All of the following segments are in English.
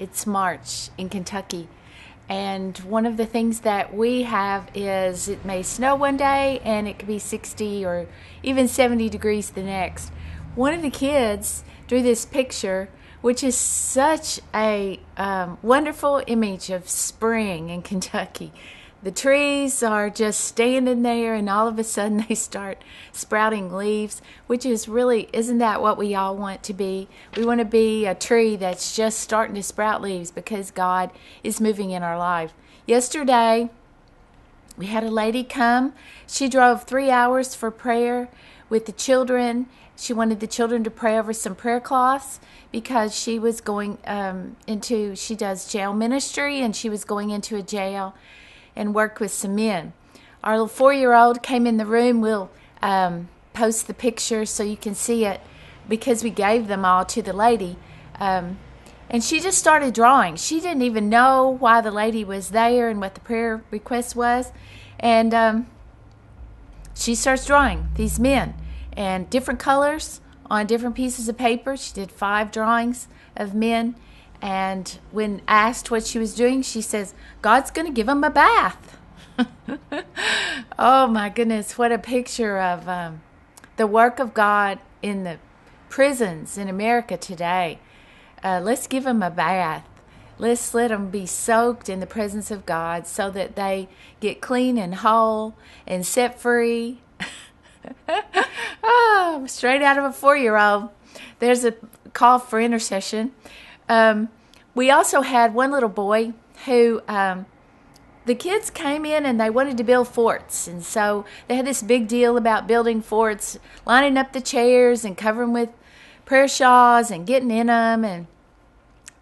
It's March in Kentucky. And one of the things that we have is it may snow one day and it could be 60 or even 70 degrees the next. One of the kids drew this picture, which is such a wonderful image of spring in Kentucky. The trees are just standing there, and all of a sudden they start sprouting leaves, which is really, isn't that what we all want to be? We want to be a tree that's just starting to sprout leaves because God is moving in our life. Yesterday, we had a lady come. She drove 3 hours for prayer with the children. She wanted the children to pray over some prayer cloths because she was going she does jail ministry, and she was going into a jail and work with some men. Our little 4-year-old came in the room. We'll post the picture so you can see it because we gave them all to the lady. And she just started drawing. She didn't even know why the lady was there and what the prayer request was. And she starts drawing these men and different colors on different pieces of paper. She did 5 drawings of men. And when asked what she was doing, she says, God's going to give them a bath. Oh my goodness, what a picture of the work of God in the prisons in America today. Let's give them a bath. Let's let them be soaked in the presence of God so that they get clean and whole and set free. Oh, straight out of a 4-year-old. There's a call for intercession. We also had one little boy who the kids came in and they wanted to build forts. And so they had this big deal about building forts, lining up the chairs and covering with prayer shawls and getting in them. And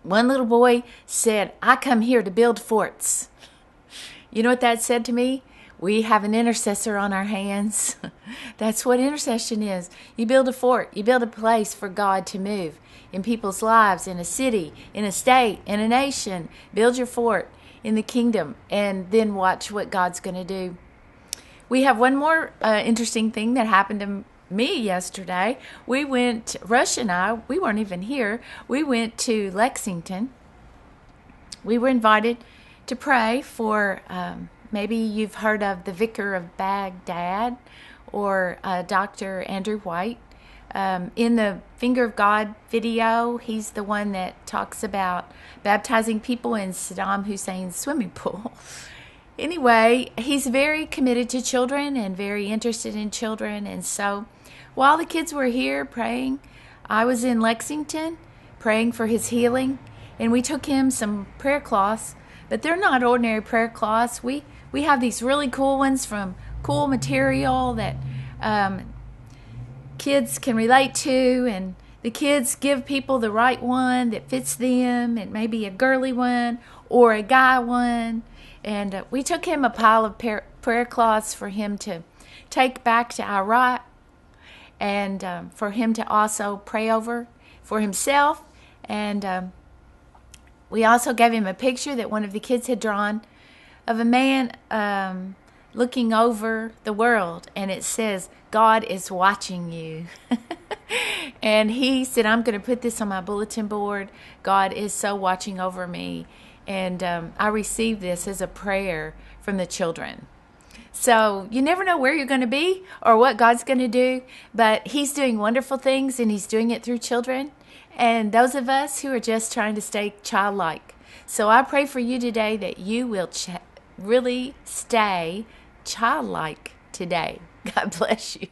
one little boy said, I come here to build forts. You know what that said to me? We have an intercessor on our hands. That's what intercession is. You build a fort. You build a place for God to move in people's lives, in a city, in a state, in a nation. Build your fort in the kingdom and then watch what God's going to do. We have one more interesting thing that happened to me yesterday. Rush and I, we weren't even here. We went to Lexington. We were invited to pray for... maybe you've heard of the Vicar of Baghdad or Dr. Andrew White. In the Finger of God video, he's the one that talks about baptizing people in Saddam Hussein's swimming pool. Anyway, he's very committed to children and very interested in children. And so while the kids were here praying, I was in Lexington praying for his healing. And we took him some prayer cloths, but they're not ordinary prayer cloths. We have these really cool ones from cool material that kids can relate to, and the kids give people the right one that fits them. It may be a girly one or a guy one. And we took him a pile of prayer cloths for him to take back to Iraq, and for him to also pray over for himself. And we also gave him a picture that one of the kids had drawn of a man looking over the world, and it says, God is watching you. And he said, I'm going to put this on my bulletin board. God is so watching over me. And I received this as a prayer from the children. So you never know where you're going to be or what God's going to do, but he's doing wonderful things, and he's doing it through children and those of us who are just trying to stay childlike. So I pray for you today that you will really stay childlike today. God bless you.